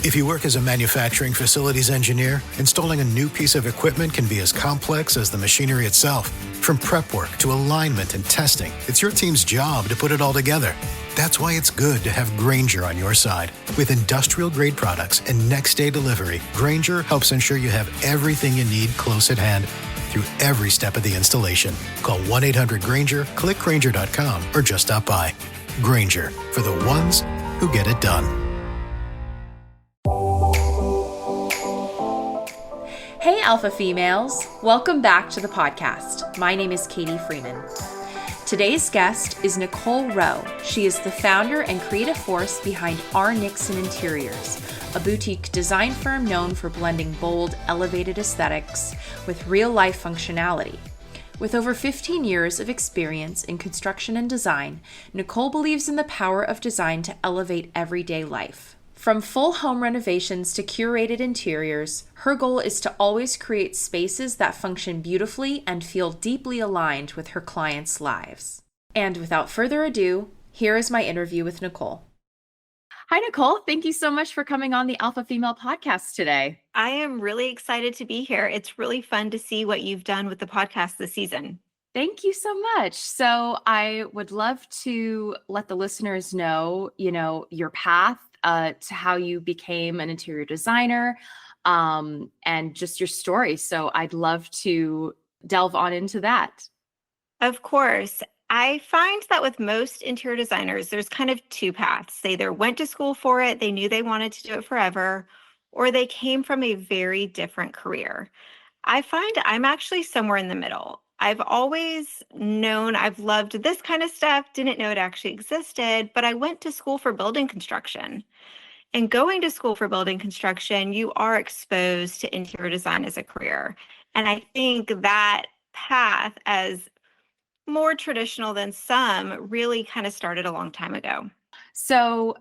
If you work as a manufacturing facilities engineer, installing a new piece of equipment can be as complex as the machinery itself. From prep work to alignment and testing, it's your team's job to put it all together. That's why it's good to have Grainger on your side. With industrial-grade products and next-day delivery, Grainger helps ensure you have everything you need close at hand through every step of the installation. Call 1-800-GRAINGER, click Grainger.com, or just stop by. Grainger, for the ones who get it done. Hey Alpha Females, welcome back to the podcast. My name is Katie Freeman. Today's guest is Nicole Rowe. She is the founder and creative force behind R. Nixon Interiors, a boutique design firm known for blending bold, elevated aesthetics with real-life functionality. With over 15 years of experience in construction and design, Nicole believes in the power of design to elevate everyday life. From full home renovations to curated interiors, her goal is to always create spaces that function beautifully and feel deeply aligned with her clients' lives. And without further ado, here is my interview with Nicole. Hi, Nicole. Thank you so much for coming on the Alpha Female podcast today. I am really excited to be here. It's really fun to see what you've done with the podcast this season. Thank you so much. So I would love to let the listeners know, your path to how you became an interior designer, and just your story. So I'd love to delve on into that. Of course. I find that with most interior designers, there's kind of two paths. They either went to school for it, they knew they wanted to do it forever, or they came from a very different career. I find I'm actually somewhere in the middle. I've always known I've loved this kind of stuff, didn't know it actually existed, but I went to school for building construction. And going to school for building construction, you are exposed to interior design as a career. And I think that path, as more traditional than some, really kind of started a long time ago. So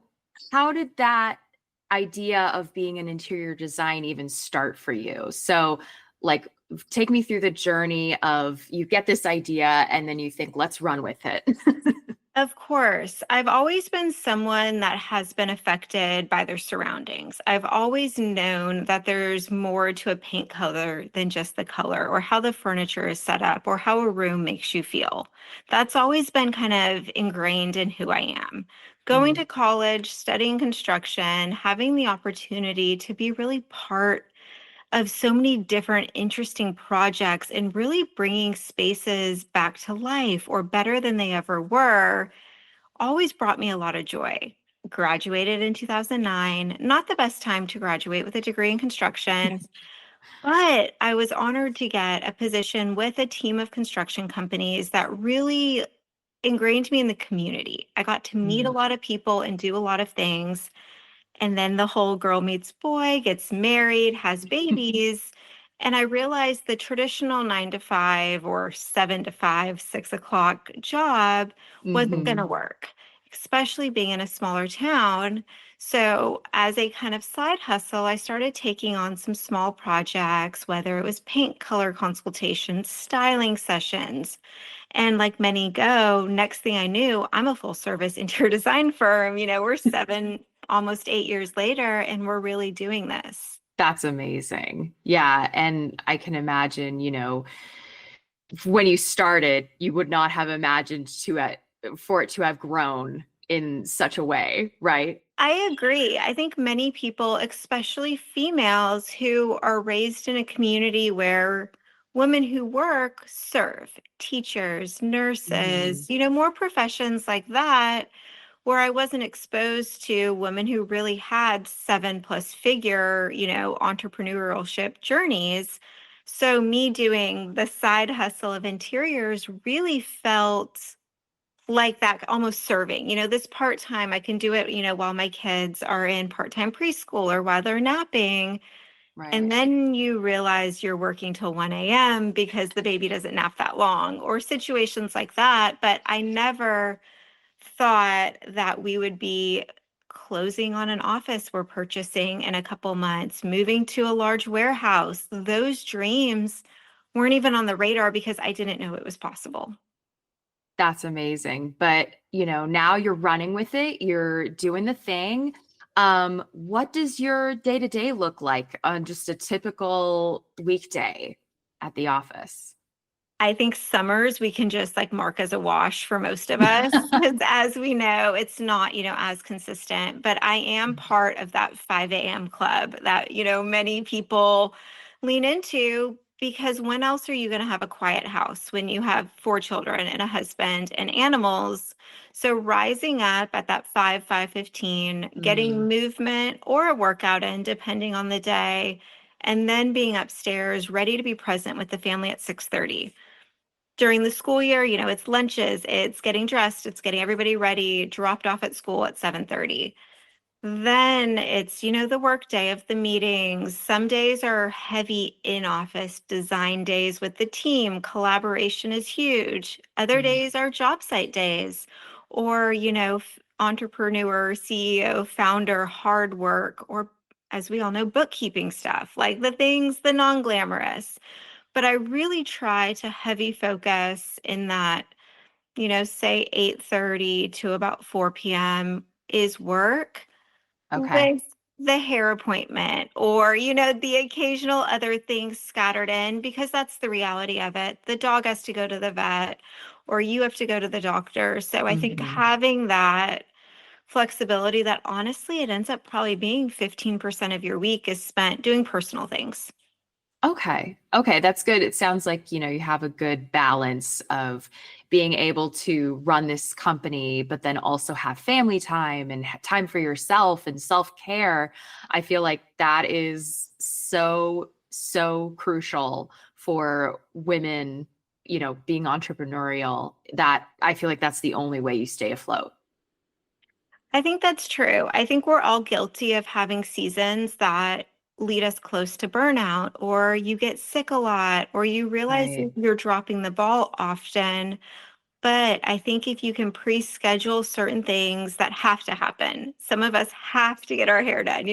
how did that idea of being an interior design even start for you? So take me through the journey of you get this idea and then you think, let's run with it. Of course. I've always been someone that has been affected by their surroundings. I've always known that there's more to a paint color than just the color, or how the furniture is set up, or how a room makes you feel. That's always been kind of ingrained in who I am. Going to college, studying construction, having the opportunity to be really part of so many different interesting projects and really bringing spaces back to life or better than they ever were always brought me a lot of joy. Graduated in 2009, not the best time to graduate with a degree in construction, but I was honored to get a position with a team of construction companies that really ingrained me in the community. I got to meet a lot of people and do a lot of things. And then the whole girl meets boy, gets married, has babies. And I realized the traditional 9 to 5 or 7 to 5, 6 o'clock job wasn't going to work, especially being in a smaller town. So as a kind of side hustle, I started taking on some small projects, whether it was paint color consultations, styling sessions. And like many go, next thing I knew, I'm a full service interior design firm. We're 7, almost 8 years later, and we're really doing this. That's amazing. Yeah. And I can imagine, when you started, you would not have imagined for it to have grown in such a way, right? I agree. I think many people, especially females who are raised in a community where women who work serve, teachers, nurses, more professions like that, where I wasn't exposed to women who really had 7+ figure, entrepreneurship journeys. So me doing the side hustle of interiors really felt like that, almost serving, this part-time. I can do it, while my kids are in part-time preschool or while they're napping. Right. And then you realize you're working till 1 a.m. because the baby doesn't nap that long, or situations like that. But I never thought that we would be closing on an office we're purchasing in a couple months, moving to a large warehouse. Those dreams weren't even on the radar because I didn't know it was possible. That's amazing. But, now you're running with it. You're doing the thing. What does your day to day look like on just a typical weekday at the office? I think summers we can just like mark as a wash for most of us because as we know, it's not, as consistent. But I am part of that 5 a.m. club that, many people lean into because when else are you going to have a quiet house when you have 4 children and a husband and animals? So rising up at that 5:15, getting Mm, movement or a workout in, depending on the day, and then being upstairs ready to be present with the family at 6:30 during the school year. It's lunches, it's getting dressed, it's getting everybody ready, dropped off at school at 7:30. Then it's, the work day of the meetings. Some days are heavy in office design days with the team. Collaboration is huge. Other mm. days are job site days or, entrepreneur, CEO, founder, hard work, or as we all know, bookkeeping stuff, like the things, the non-glamorous. But I really try to heavy focus in that, say 8:30 to about 4 p.m. is work Okay. with the hair appointment or, the occasional other things scattered in because that's the reality of it. The dog has to go to the vet or you have to go to the doctor. So I think Mhm. having that flexibility that honestly it ends up probably being 15% of your week is spent doing personal things. Okay. Okay, that's good. It sounds like, you have a good balance of being able to run this company, but then also have family time and time for yourself and self-care. I feel like that is so, so crucial for women, being entrepreneurial, that I feel like that's the only way you stay afloat. I think that's true. I think we're all guilty of having seasons that lead us close to burnout, or you get sick a lot, or you realize Right. that you're dropping the ball often. But I think if you can pre-schedule certain things that have to happen, some of us have to get our hair done.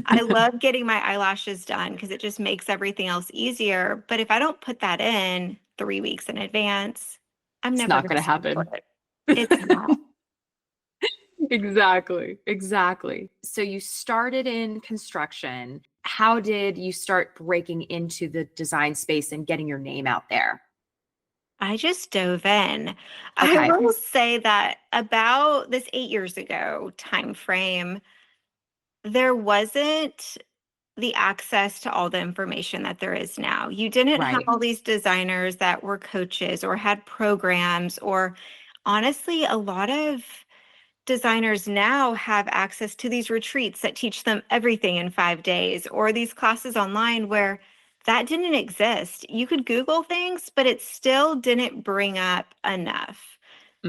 I love getting my eyelashes done because it just makes everything else easier. But if I don't put that in 3 weeks in advance, I'm It's never not going going to to schedule happen. it. It's not. Exactly. Exactly. So you started in construction. How did you start breaking into the design space and getting your name out there? I just dove in. I Okay. will say that about this 8 years ago time frame, there wasn't the access to all the information that there is now. You didn't have Right. all these designers that were coaches or had programs, or honestly, a lot of designers now have access to these retreats that teach them everything in 5 days, or these classes online where that didn't exist. You could Google things, but it still didn't bring up enough.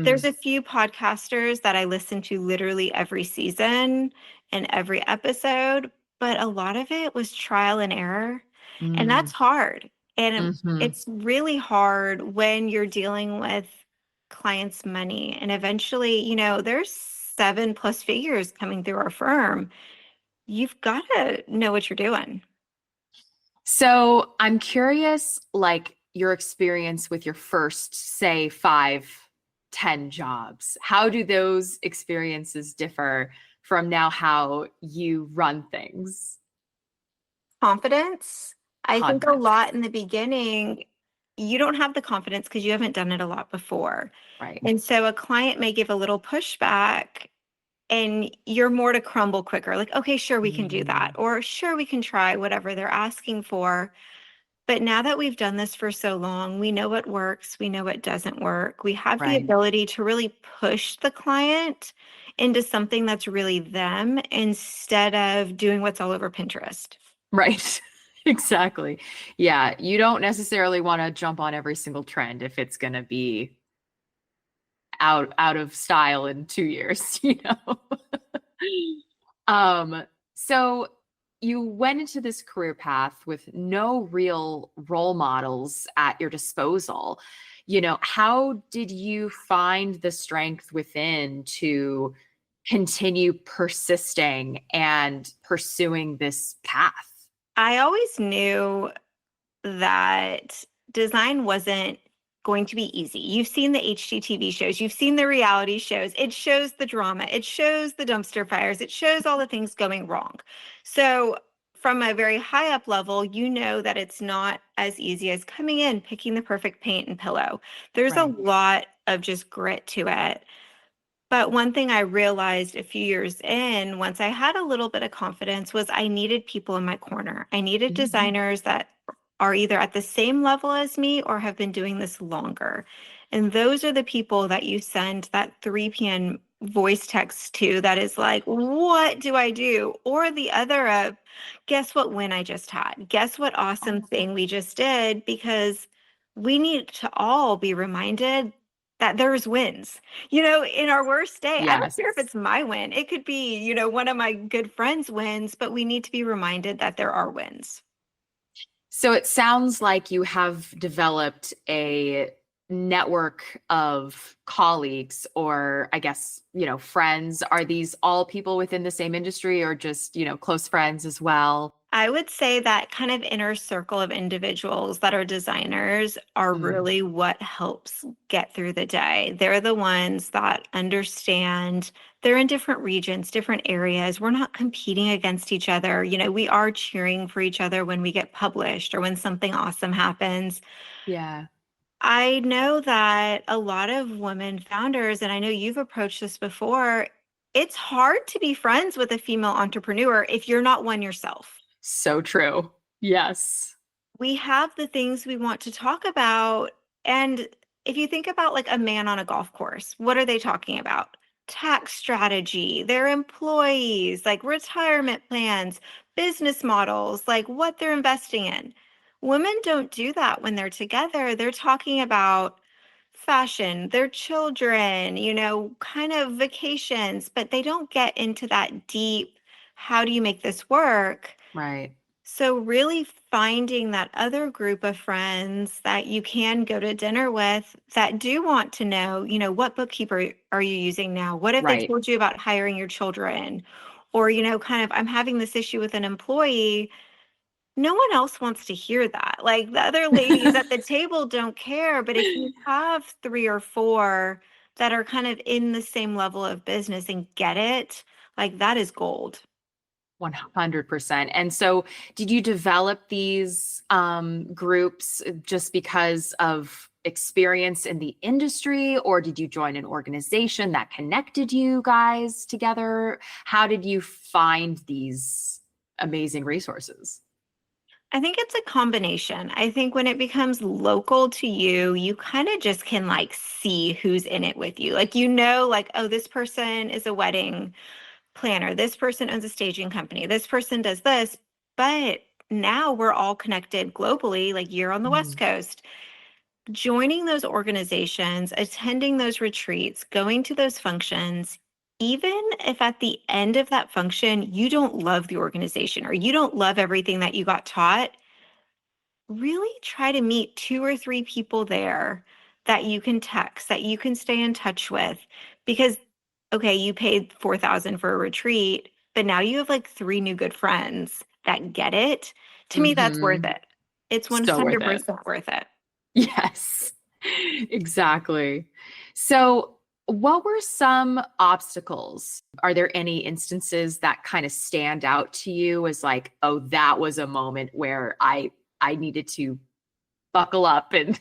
There's Mm, a few podcasters that I listen to literally every season and every episode, but a lot of it was trial and error. And mm, that's hard. And hmm. it's really hard when you're dealing with clients' money. And eventually, there's 7+ figures coming through our firm. You've got to know what you're doing. So I'm curious, like your experience with your first, say, 5, 10 jobs. How do those experiences differ from now how you run things? Confidence. I think a Confidence. lot in the beginning, you don't have the confidence because you haven't done it a lot before. Right. And so a client may give a little pushback and you're more to crumble quicker. Like, okay, sure, we can do that. Mm, Or sure, we can try whatever they're asking for. But now that we've done this for so long, we know what works, we know what doesn't work. We have the right. ability to really push the client into something that's really them instead of doing what's all over Pinterest. Right. Exactly. Yeah, you don't necessarily want to jump on every single trend if it's going to be out of style in 2 years, you know. Um, so you went into this career path with no real role models at your disposal. How did you find the strength within to continue persisting and pursuing this path? I always knew that design wasn't going to be easy. You've seen the HGTV shows, you've seen the reality shows. It shows the drama, it shows the dumpster fires, it shows all the things going wrong. So from a very high up level, you know that it's not as easy as coming in, picking the perfect paint and pillow. There's a Right. lot of just grit to it. But one thing I realized a few years in, once I had a little bit of confidence, was I needed people in my corner. I needed Mhm. designers that are either at the same level as me or have been doing this longer. And those are the people that you send that 3 p.m. voice text to that is like, what do I do? Or the other of, guess what win I just had? Guess what awesome thing we just did? Because we need to all be reminded that there's wins. In our worst day, I don't Yes. care if it's my win. It could be, one of my good friends' wins, but we need to be reminded that there are wins. So it sounds like you have developed a network of colleagues, or I guess, friends. Are these all people within the same industry, or just, close friends as well? I would say that kind of inner circle of individuals that are designers are Mm. really what helps get through the day. They're the ones that understand. They're in different regions, different areas. We're not competing against each other. We are cheering for each other when we get published or when something awesome happens. Yeah. I know that a lot of women founders, and I know you've approached this before, it's hard to be friends with a female entrepreneur if you're not one yourself. So true. Yes. We have the things we want to talk about. And if you think about like a man on a golf course, what are they talking about? Tax strategy, their employees, like retirement plans, business models, like what they're investing in. Women don't do that when they're together. They're talking about fashion, their children, kind of vacations, but they don't get into that deep, how do you make this work? Right. So really finding that other group of friends that you can go to dinner with that do want to know, what bookkeeper are you using now? What if they Right. told you about hiring your children? Or, kind of, I'm having this issue with an employee. No one else wants to hear that. Like the other ladies at the table don't care. But if you have three or four that are kind of in the same level of business and get it, like that is gold. 100%. And so, did you develop these groups just because of experience in the industry, or did you join an organization that connected you guys together? How did you find these amazing resources? I think it's a combination. I think when it becomes local to you, you kind of just can like see who's in it with you. Like, like, oh, this person is a wedding planner. This person owns a staging company. This person does this. But now we're all connected globally. Like, you're on the West Mm. Coast. Joining those organizations, attending those retreats, going to those functions, even if at the end of that function, you don't love the organization or you don't love everything that you got taught, really try to meet two or three people there that you can text, that you can stay in touch with. Because, okay, you paid 4,000 for a retreat, but now you have like three new good friends that get it. To me, that's worth Hmm. it. It's So worth it. 100% worth it. Yes, exactly. So, what were some obstacles? Are there any instances that kind of stand out to you as like, oh, that was a moment where I needed to buckle up and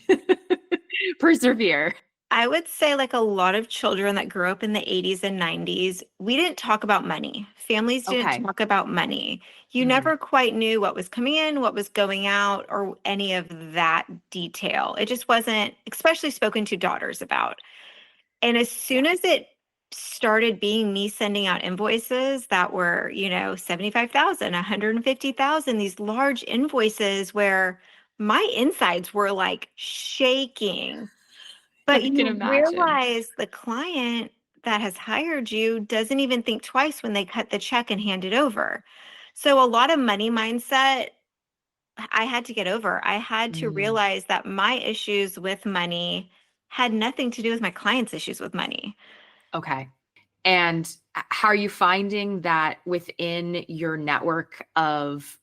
persevere? I would say, like a lot of children that grew up in the 80s and 90s, we didn't talk about money. Families didn't Okay. talk about money. You Mm, never quite knew what was coming in, what was going out, or any of that detail. It just wasn't, especially spoken to daughters about. And as soon as yes. it started being me sending out invoices that were, 75,000, 150,000, these large invoices where my insides were like shaking, but I can you imagine. realize the client that has hired you doesn't even think twice when they cut the check and hand it over. So a lot of money mindset I had to get over. I had to Mm, realize that my issues with money had nothing to do with my clients' issues with money. okay. And how are you finding that within your network of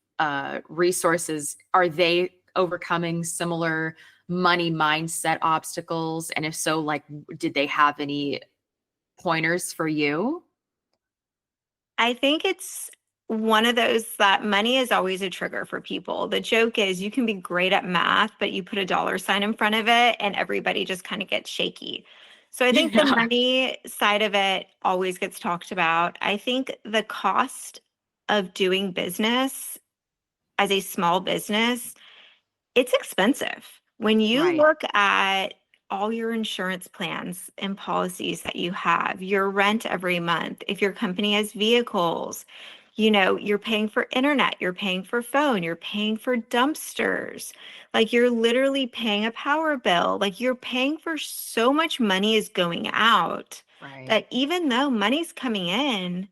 resources? Are they overcoming similar money mindset obstacles? And if so, like, did they have any pointers for you? I think it's one of those that money is always a trigger for people. The joke is you can be great at math, but you put a dollar sign in front of it and everybody just kind of gets shaky. So I think the Yeah. money side of it always gets talked about. I think the cost of doing business as a small business, it's expensive. When you Right. look at all your insurance plans and policies that you have, your rent every month, if your company has vehicles, you're paying for internet, you're paying for phone, you're paying for dumpsters. Like you're literally paying a power bill. Like you're paying for so much money is going out Right. that even though money's coming in,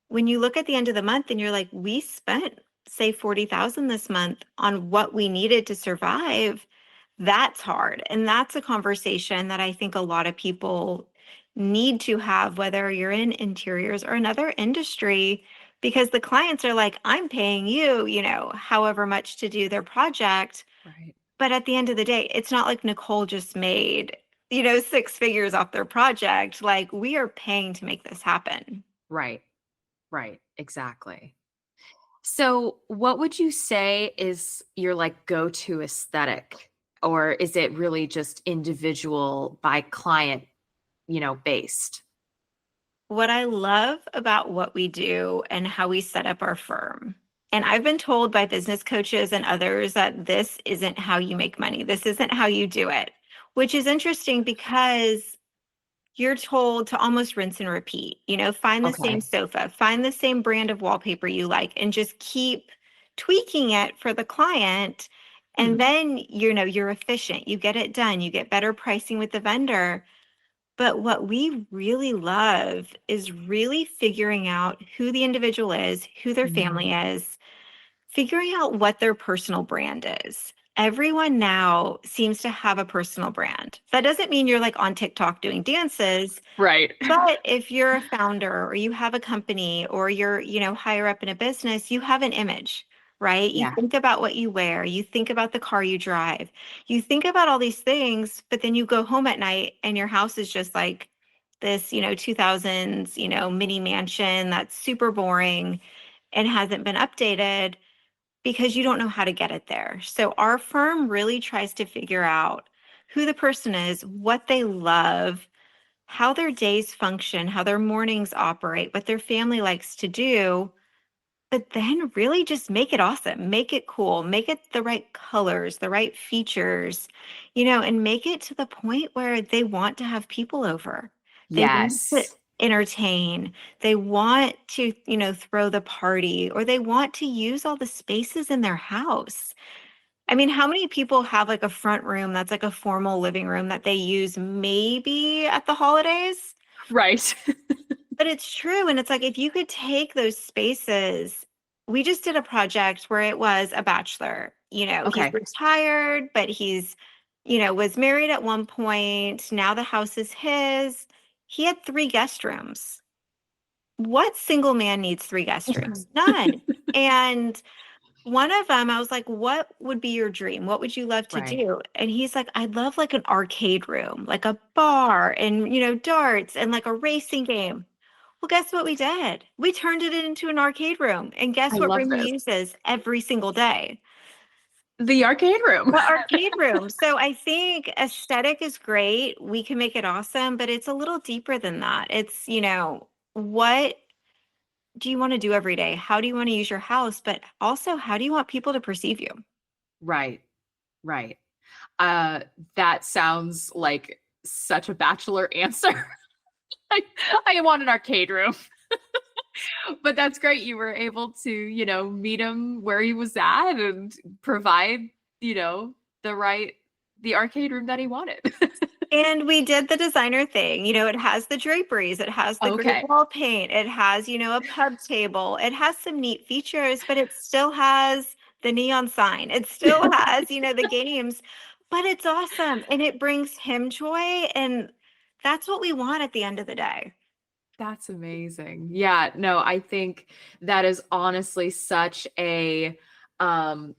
when you look at the end of the month and you're like, we spent, say, 40,000 this month on what we needed to survive, that's hard. And that's a conversation that I think a lot of people need to have, whether you're in interiors or another industry, because the clients are like, I'm paying you, however much to do their project. Right. But at the end of the day, it's not like Nicole just made, six figures off their project. Like we are paying to make this happen. Right. Right. Exactly. So, what would you say is your like go-to aesthetic? Or is it really just individual by client, based? What I love about what we do and how we set up our firm, and I've been told by business coaches and others that this isn't how you make money. This isn't how you do it, which is interesting because you're told to almost rinse and repeat, find the same Okay. sofa, find the same brand of wallpaper you like, and just keep tweaking it for the client. Hmm. And then, you're efficient, you get it done, you get better pricing with the vendor. But what we really love is really figuring out who the individual is, who their Mhm. family is, figuring out what their personal brand is. Everyone now seems to have a personal brand. That doesn't mean you're like on TikTok doing dances, Right. but if you're a founder or you have a company or you're, higher up in a business, you have an image, right? You Yeah. think about what you wear, you think about the car you drive, you think about all these things, but then you go home at night and your house is just like this, 2000s, mini mansion that's super boring and hasn't been updated because you don't know how to get it there. So our firm really tries to figure out who the person is, what they love, how their days function, how their mornings operate, what their family likes to do, but then really just make it awesome, make it cool, make it the right colors, the right features, and make it to the point where they want to have people over. They want to Yes. entertain. They want to, throw the party, or they want to use all the spaces in their house. I mean, how many people have like a front room that's like a formal living room that they use maybe at the holidays? Right. But it's true. And it's like, if you could take those spaces, we just did a project where it was a bachelor, he's Okay. retired, but he's, was married at one point. Now the house is his. He had three guest rooms. What single man needs three guest rooms? None. And one of them, I was like, what would be your dream? What would you love to Right. do? And he's like, I'd love like an arcade room, like a bar and, darts and like a racing game. Well, guess what we did? We turned it into an arcade room. And I guess what love room he this. uses every single day? The arcade room. The arcade room. So I think aesthetic is great. We can make it awesome, but it's a little deeper than that. It's, what do you want to do every day? How do you want to use your house? But also, how do you want people to perceive you? Right. Right. Uh, that sounds like such a bachelor answer. I, I want an arcade room. But that's great. You were able to, meet him where he was at and provide, you know, the right the arcade room that he wanted. And we did the designer thing. It has the draperies, it has the great Okay. wall paint, it has, a pub table, it has some neat features, but it still has the neon sign. It still has, the games, but it's awesome and it brings him joy. And that's what we want at the end of the day. That's amazing. Yeah, no, I think that is honestly such a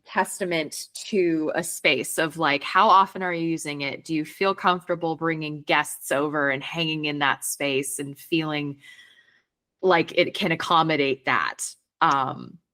testament to a space of like, how often are you using it? Do you feel comfortable bringing guests over and hanging in that space and feeling like it can accommodate that?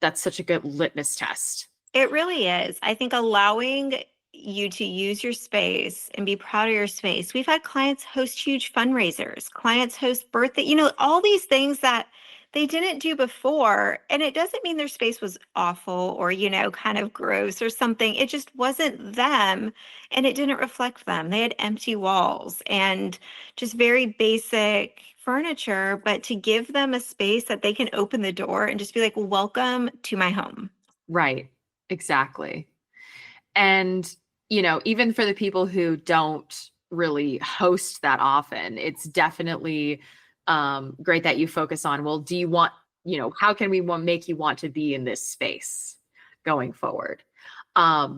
That's such a good litmus test. It really is. I think allowing you to use your space and be proud of your space. We've had clients host huge fundraisers, clients host birthday, all these things that they didn't do before. And it doesn't mean their space was awful or, kind of gross or something. It just wasn't them and it didn't reflect them. They had empty walls and just very basic furniture, but to give them a space that they can open the door and just be like, welcome to my home. Right. Exactly. And, even for the people who don't really host that often, it's definitely great that you focus on, well, do you want, how can we make you want to be in this space going forward? Are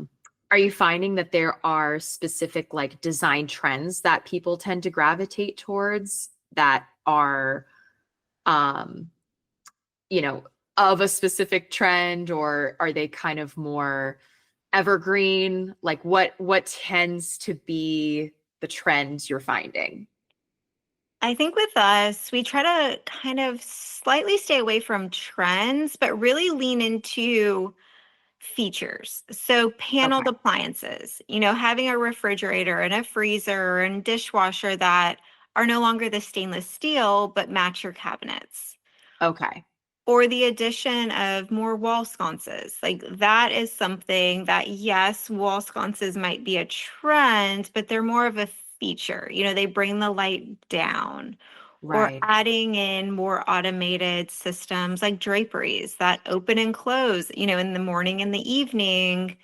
you finding that there are specific like design trends that people tend to gravitate towards that are, um, of a specific trend, or are they kind of more evergreen? Like what tends to be the trends you're finding? I think with us, we try to kind of slightly stay away from trends, but really lean into features. So paneled Okay. appliances, having a refrigerator and a freezer and dishwasher that are no longer the stainless steel, but match your cabinets. Okay. Or the addition of more wall sconces. Like that is something that, yes, wall sconces might be a trend, but they're more of a feature. They bring the light down. Or Right. adding in more automated systems like draperies that open and close, in the morning and the evening.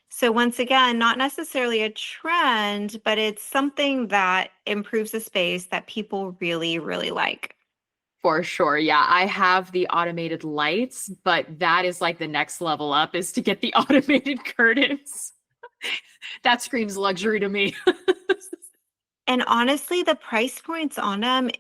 So once again, not necessarily a trend, but it's something that improves the space that people really, really like. For sure. Yeah. I have the automated lights, but that is like the next level up, is to get the automated curtains. That screams luxury to me. And honestly, the price points on them,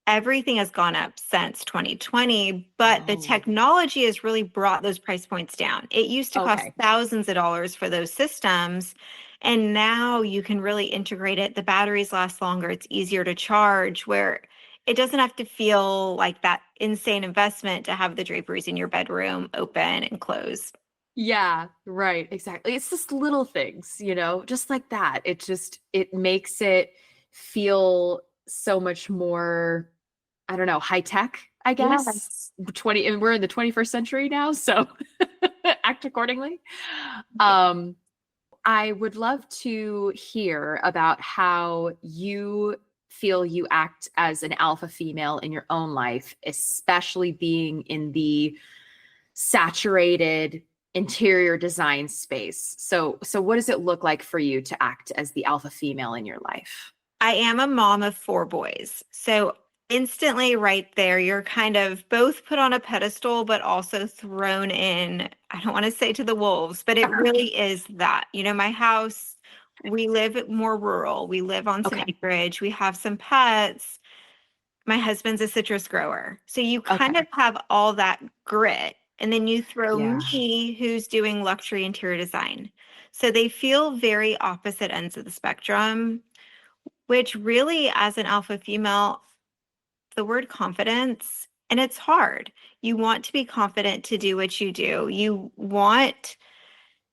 everything has gone up since 2020, but the Oh, technology has really brought those price points down. It used to cost okay. thousands of dollars for those systems, and now you can really integrate it. The batteries last longer, it's easier to charge, where it doesn't have to feel like that insane investment to have the draperies in your bedroom open and close. Yeah, right. Exactly. It's just little things, just like that. It makes it feel so much more, I don't know, high tech, I guess. Yes. 20, and we're in the 21st century now, so act accordingly. Um, I would love to hear about how you feel you act as an alpha female in your own life, especially being in the saturated interior design space. So what does it look like for you to act as the alpha female in your life? I am a mom of four boys. So instantly right there, you're kind of both put on a pedestal, but also thrown in, I don't want to say to the wolves, but it really is that. My house, we live more rural. We live on some Okay. acreage. We have some pets. My husband's a citrus grower. So you kind Okay. of have all that grit. And then you throw Yeah. me, who's doing luxury interior design. So they feel very opposite ends of the spectrum, which really, as an alpha female, the word confidence, and it's hard. You want to be confident to do what you do. You want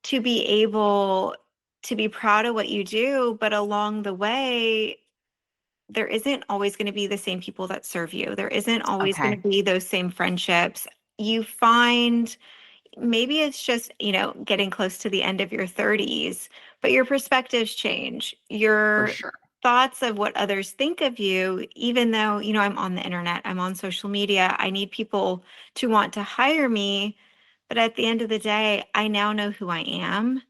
to be able to be proud of what you do, but along the way, there isn't always going to be the same people that serve you. There isn't always going Okay. to be those same friendships. You find maybe it's just, getting close to the end of your 30s, but your perspectives change. For Your sure. thoughts of what others think of you, even though, I'm on the internet, I'm on social media, I need people to want to hire me. But at the end of the day, I now know who I am.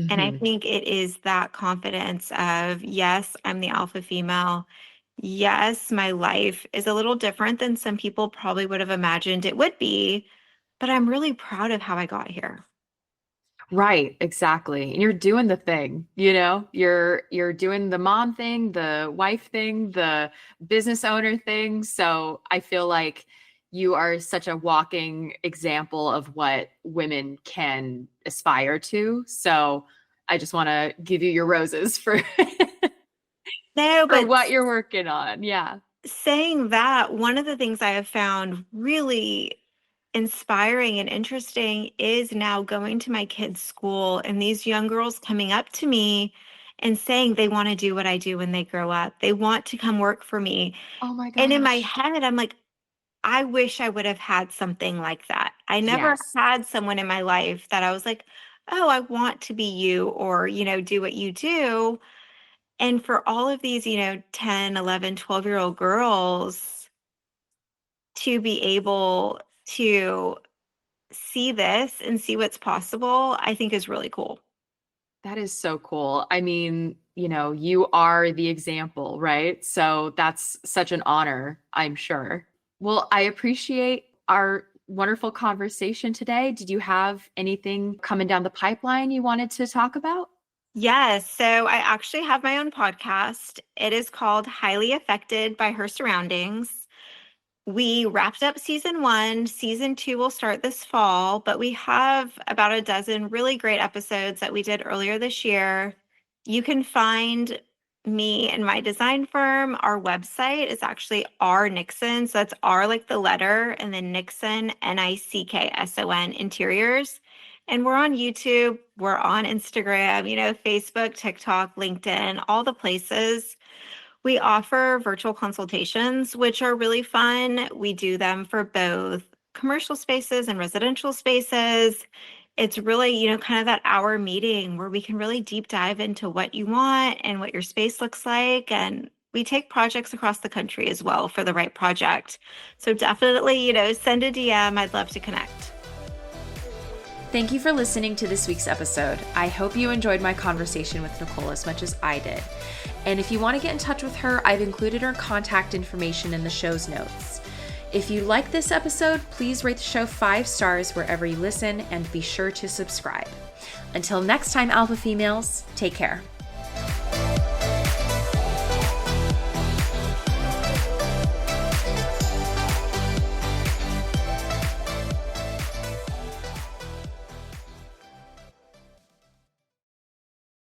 And I Hmm. think it is that confidence of, yes, I'm the alpha female. Yes, my life is a little different than some people probably would have imagined it would be, but I'm really proud of how I got here. Right, exactly. And you're doing the thing, you're doing the mom thing, the wife thing, the business owner thing. So I feel like you are such a walking example of what women can aspire to. So I just want to give you your roses for, No, for but what you're working on. Yeah. saying that, one of the things I have found really inspiring and interesting is now going to my kids' school and these young girls coming up to me and saying they want to do what I do when they grow up. They want to come work for me. Oh my And in my gosh. head, I'm like, I wish I would have had something like that. I never Yes. had someone in my life that I was like, oh, I want to be you or, do what you do. And for all of these, 10, 11, 12-year-old girls to be able to see this and see what's possible, I think is really cool. That is so cool. I mean, you are the example, right? So that's such an honor, I'm sure. Well, I appreciate our wonderful conversation today. Did you have anything coming down the pipeline you wanted to talk about? Yes. So I actually have my own podcast. It is called Highly Affected by Her Surroundings. We wrapped up season 1. Season 2 will start this fall, but we have about a dozen really great episodes that we did earlier this year. You can find me and my design firm. Our website is actually R Nixon. So that's R like the letter and then Nixon, Nickson Interiors. And we're on YouTube, we're on Instagram, Facebook, TikTok, LinkedIn, all the places. We offer virtual consultations, which are really fun. We do them for both commercial spaces and residential spaces. It's really, kind of that hour meeting where we can really deep dive into what you want and what your space looks like. And we take projects across the country as well for the right project. So definitely, send a DM. I'd love to connect. Thank you for listening to this week's episode. I hope you enjoyed my conversation with Nicole as much as I did. And if you want to get in touch with her, I've included her contact information in the show's notes. If you like this episode, please rate the show 5 stars wherever you listen and be sure to subscribe. Until next time, Alpha Females, take care.